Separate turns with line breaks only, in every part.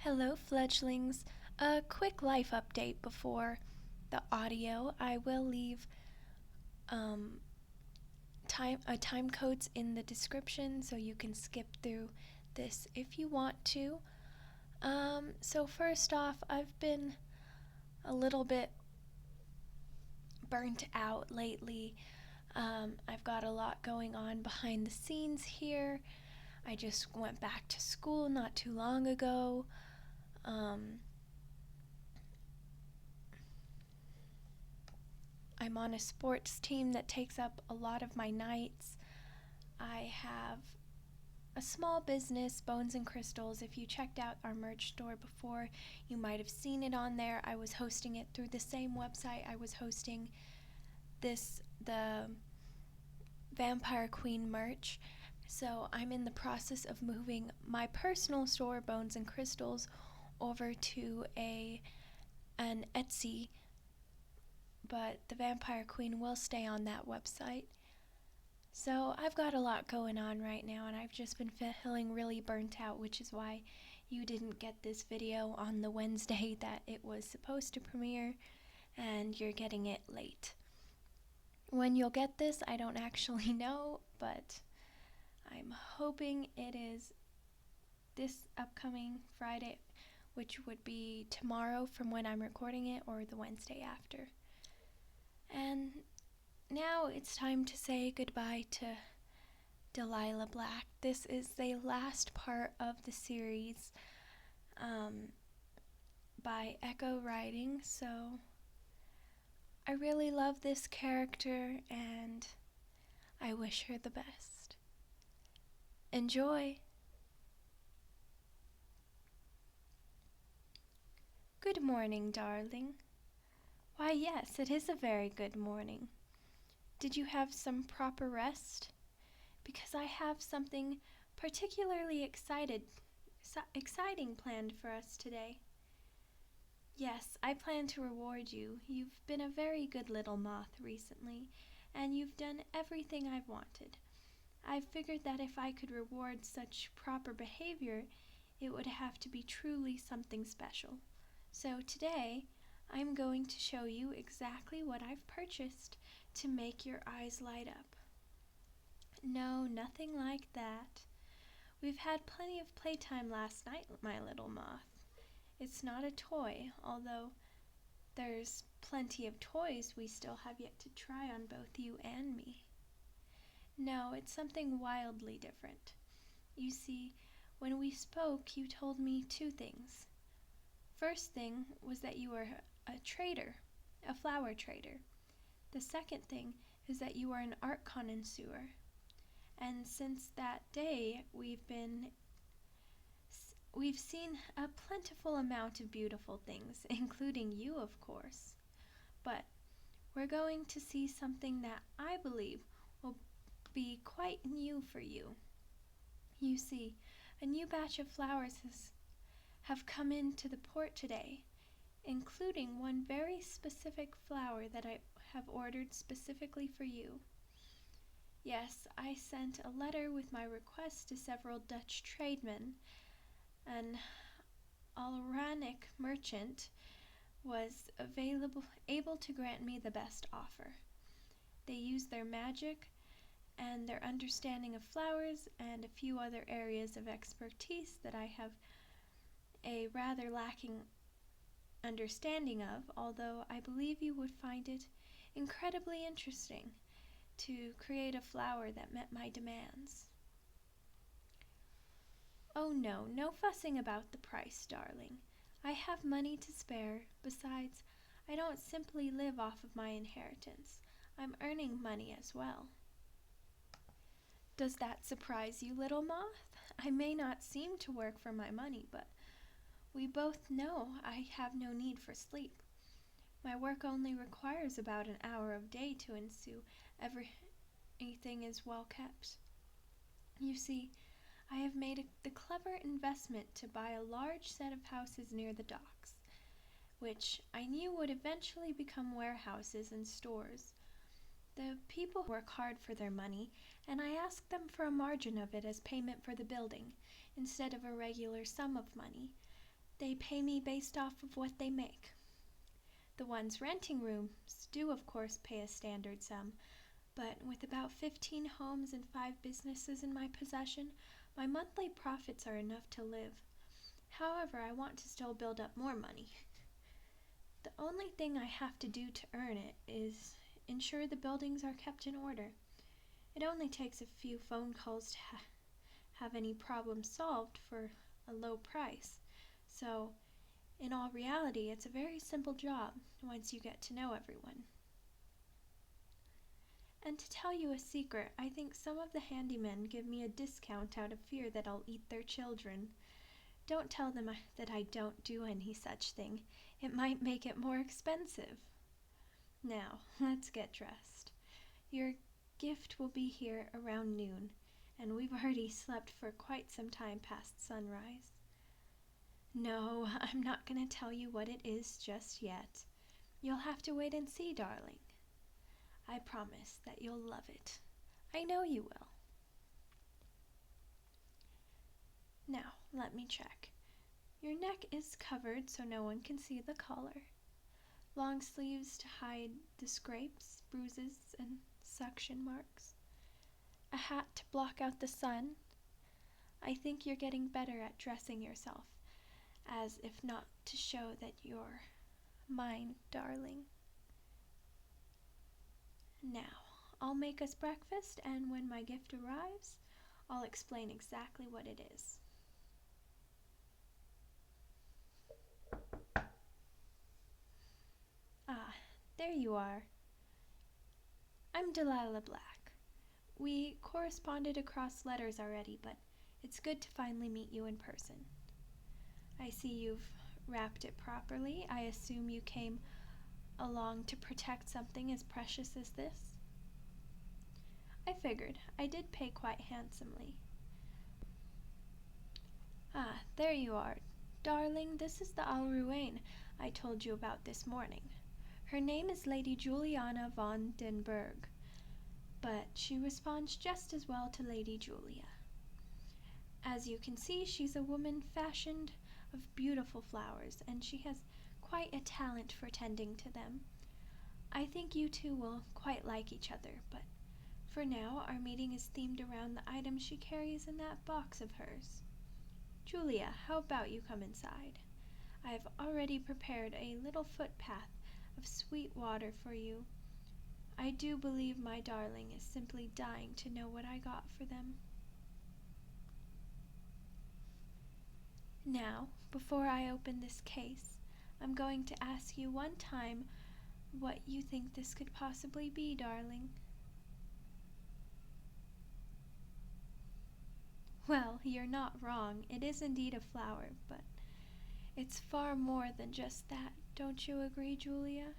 Hello, fledglings. A quick life update before the audio. I will leave time codes in the description so you can skip through this if you want to. So first off, I've been a little bit burnt out lately. I've got a lot going on behind the scenes here. I just went back to school not too long ago. I'm on a sports team that takes up a lot of my nights. I have a small business, Bones and Crystals. If you checked out our merch store before, you might have seen it on there. I was hosting it through the same website I was hosting the Vampire Queen merch. So I'm in the process of moving my personal store, Bones and Crystals, over to an Etsy, but the Vampire Queen will stay on that website. So I've got a lot going on right now, and I've just been feeling really burnt out, which is why you didn't get this video on the Wednesday that it was supposed to premiere, and you're getting it late. When you'll get this, I don't actually know, but I'm hoping it is this upcoming Friday, which would be tomorrow from when I'm recording it, or the Wednesday after. And now it's time to say goodbye to Delilah Black. This is the last part of the series by Echo Writing, so I really love this character and I wish her the best. Enjoy! Good morning, darling. Why, yes, it is a very good morning. Did you have some proper rest? Because I have something particularly exciting planned for us today. Yes, I plan to reward you. You've been a very good little moth recently, and you've done everything I've wanted. I figured that if I could reward such proper behavior, it would have to be truly something special. So today, I'm going to show you exactly what I've purchased to make your eyes light up. No, nothing like that. We've had plenty of playtime last night, my little moth. It's not a toy, although there's plenty of toys we still have yet to try on both you and me. No, it's something wildly different. You see, when we spoke, you told me two things. First thing was that you were a trader, a flower trader. The second thing is that you are an art connoisseur. And since that day, we've seen a plentiful amount of beautiful things, including you, of course. But we're going to see something that I believe will be quite new for you. You see, a new batch of flowers have come into the port today, including one very specific flower that I have ordered specifically for you. Yes, I sent a letter with my request to several Dutch tradesmen. An Alranic merchant was able to grant me the best offer. They used their magic and their understanding of flowers and a few other areas of expertise that I have a rather lacking understanding of, although I believe you would find it incredibly interesting to create a flower that met my demands. Oh no, no fussing about the price, darling. I have money to spare. Besides, I don't simply live off of my inheritance. I'm earning money as well. Does that surprise you, little moth? I may not seem to work for my money, but we both know I have no need for sleep. My work only requires about an hour of day to ensue everything is well kept. You see, I have made the clever investment to buy a large set of houses near the docks, which I knew would eventually become warehouses and stores. The people work hard for their money, and I ask them for a margin of it as payment for the building, instead of a regular sum of money. They pay me based off of what they make. The ones renting rooms do, of course, pay a standard sum, but with about 15 homes and 5 businesses in my possession, my monthly profits are enough to live. However, I want to still build up more money. The only thing I have to do to earn it is ensure the buildings are kept in order. It only takes a few phone calls to have any problem solved for a low price. So, in all reality, it's a very simple job once you get to know everyone. And to tell you a secret, I think some of the handymen give me a discount out of fear that I'll eat their children. Don't tell them that I don't do any such thing. It might make it more expensive. Now, let's get dressed. Your gift will be here around noon, and we've already slept for quite some time past sunrise. No, I'm not going to tell you what it is just yet. You'll have to wait and see, darling. I promise that you'll love it. I know you will. Now, let me check. Your neck is covered so no one can see the collar. Long sleeves to hide the scrapes, bruises, and suction marks. A hat to block out the sun. I think you're getting better at dressing yourself, as if not to show that you're mine, darling. Now, I'll make us breakfast, and when my gift arrives, I'll explain exactly what it is. Ah, there you are. I'm Delilah Black. We corresponded across letters already, but it's good to finally meet you in person. I see you've wrapped it properly. I assume you came along to protect something as precious as this? I figured. I did pay quite handsomely. Ah, there you are. Darling, this is the Al Ruane I told you about this morning. Her name is Lady Juliana von den Berg, but she responds just as well to Lady Julia. As you can see, she's a woman fashioned of beautiful flowers, and she has quite a talent for tending to them. I think you two will quite like each other, but for now, our meeting is themed around the items she carries in that box of hers. Julia, how about you come inside? I have already prepared a little footpath of sweet water for you. I do believe my darling is simply dying to know what I got for them. Now, before I open this case, I'm going to ask you one time what you think this could possibly be, darling. Well, you're not wrong. It is indeed a flower, but it's far more than just that. Don't you agree, Julia?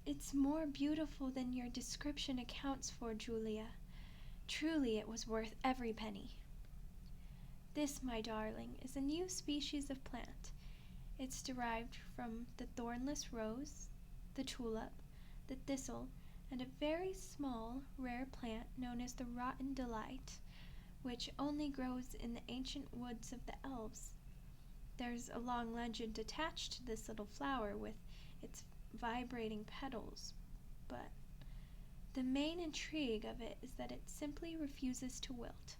It's more beautiful than your description accounts for, Julia. Truly, it was worth every penny. This, my darling, is a new species of plant. It's derived from the thornless rose, the tulip, the thistle, and a very small, rare plant known as the rotten delight, which only grows in the ancient woods of the elves. There's a long legend attached to this little flower with its vibrating petals, but the main intrigue of it is that it simply refuses to wilt.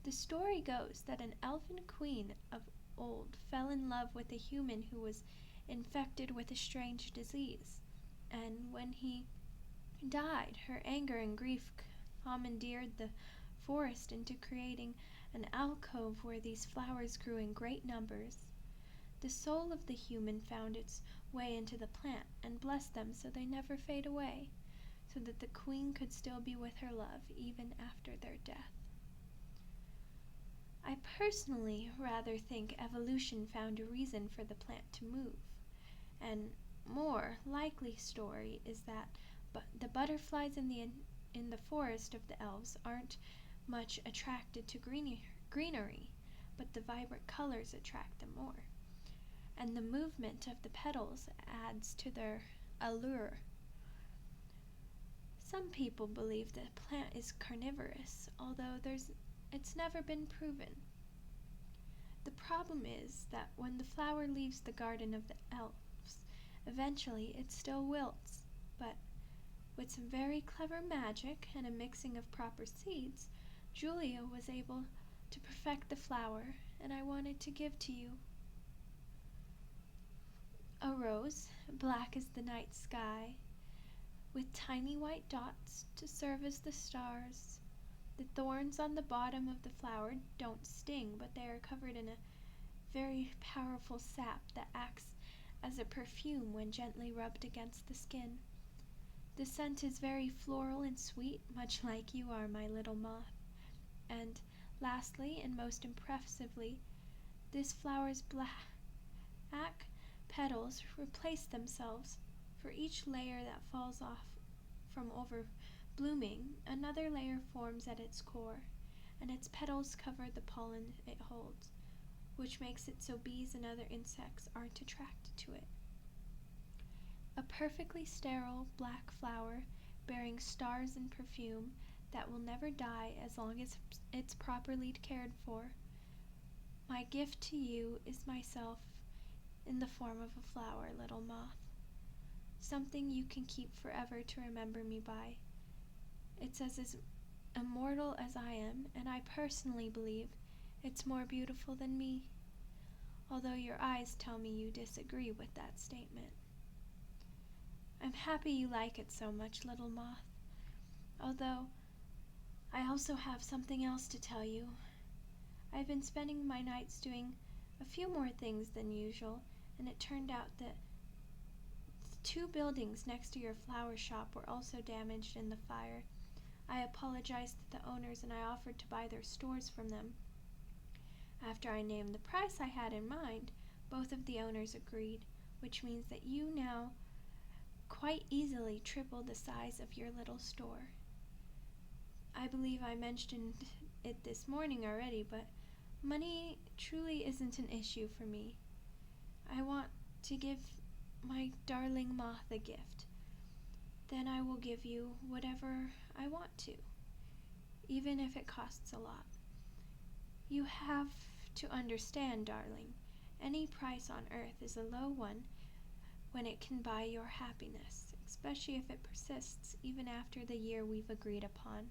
The story goes that an elfin queen of old fell in love with a human who was infected with a strange disease, and when he died, her anger and grief commandeered the forest into creating an alcove where these flowers grew in great numbers. The soul of the human found its way into the plant and blessed them so they never fade away, so that the queen could still be with her love even after their death. I personally rather think evolution found a reason for the plant to move, and more likely story is that the butterflies in the forest of the elves aren't much attracted to greenery, but the vibrant colors attract them more, and the movement of the petals adds to their allure. Some people believe the plant is carnivorous, although there's It's never been proven. The problem is that when the flower leaves the garden of the elves, eventually it still wilts, but with some very clever magic and a mixing of proper seeds, Julia was able to perfect the flower, and I wanted to give to you. A rose, black as the night sky, with tiny white dots to serve as the stars. The thorns on the bottom of the flower don't sting, but they are covered in a very powerful sap that acts as a perfume when gently rubbed against the skin. The scent is very floral and sweet, much like you are, my little moth. And lastly, and most impressively, this flower's black petals replace themselves. For each layer that falls off from over blooming, another layer forms at its core, and its petals cover the pollen it holds, which makes it so bees and other insects aren't attracted to it. A perfectly sterile black flower bearing stars and perfume that will never die as long as it's properly cared for. My gift to you is myself in the form of a flower, little moth. Something you can keep forever to remember me by. It's as immortal as I am, and I personally believe it's more beautiful than me, although your eyes tell me you disagree with that statement. I'm happy you like it so much, little moth, although I also have something else to tell you. I've been spending my nights doing a few more things than usual, and it turned out that the 2 buildings next to your flower shop were also damaged in the fire. I apologized to the owners and I offered to buy their stores from them. After I named the price I had in mind, both of the owners agreed, which means that you now quite easily triple the size of your little store. I believe I mentioned it this morning already, but money truly isn't an issue for me. I want to give my darling moth a gift. Then I will give you whatever I want to, even if it costs a lot. You have to understand, darling, any price on earth is a low one when it can buy your happiness, especially if it persists even after the year we've agreed upon.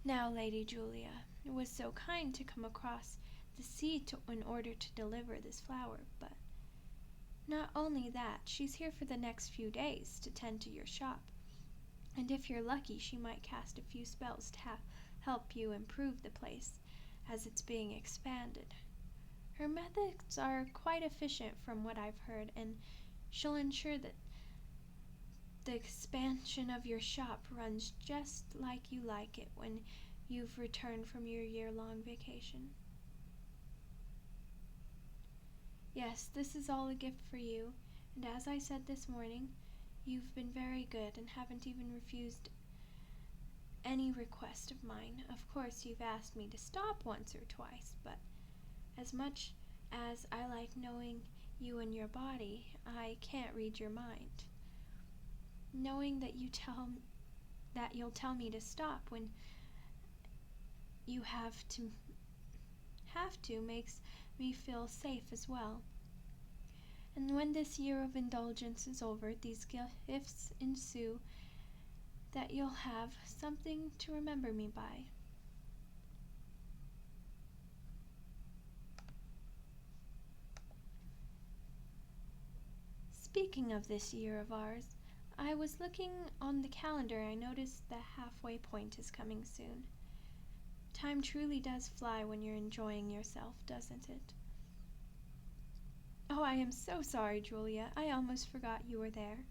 Now, Lady Julia was so kind to come across the sea in order to deliver this flower, but not only that, she's here for the next few days to tend to your shop, and if you're lucky, she might cast a few spells to help you improve the place as it's being expanded. Her methods are quite efficient from what I've heard, and she'll ensure that the expansion of your shop runs just like you like it when you've returned from your year-long vacation. Yes, this is all a gift for you, and as I said this morning, you've been very good and haven't even refused any request of mine. Of course, you've asked me to stop once or twice, but as much as I like knowing you and your body, I can't read your mind. Knowing that you'll tell me to stop when you have to makes me feel safe as well. And when this year of indulgence is over, these gifts ensue that you'll have something to remember me by. Speaking of this year of ours, I was looking on the calendar and I noticed the halfway point is coming soon. Time truly does fly when you're enjoying yourself, doesn't it? Oh, I am so sorry, Julia. I almost forgot you were there.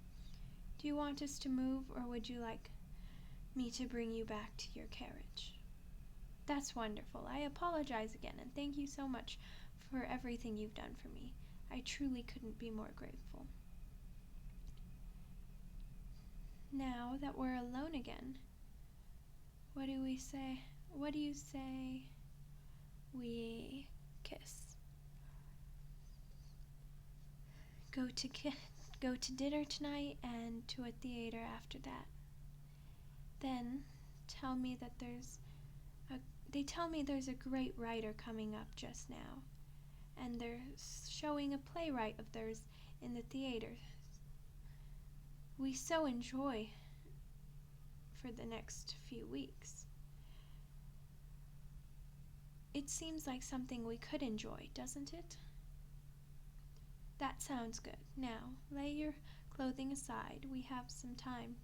Do you want us to move, or would you like me to bring you back to your carriage? That's wonderful. I apologize again, and thank you so much for everything you've done for me. I truly couldn't be more grateful. Now that we're alone again, what do we say? What do you say we kiss? Go to dinner tonight and to a theater after that. Then tell me that They tell me there's a great writer coming up just now, and they're showing a playwright of theirs in the theater. We so enjoy for the next few weeks. It seems like something we could enjoy, doesn't it? That sounds good. Now, lay your clothing aside. We have some time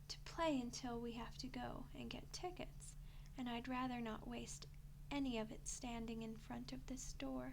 to play until we have to go and get tickets, and I'd rather not waste any of it standing in front of this door.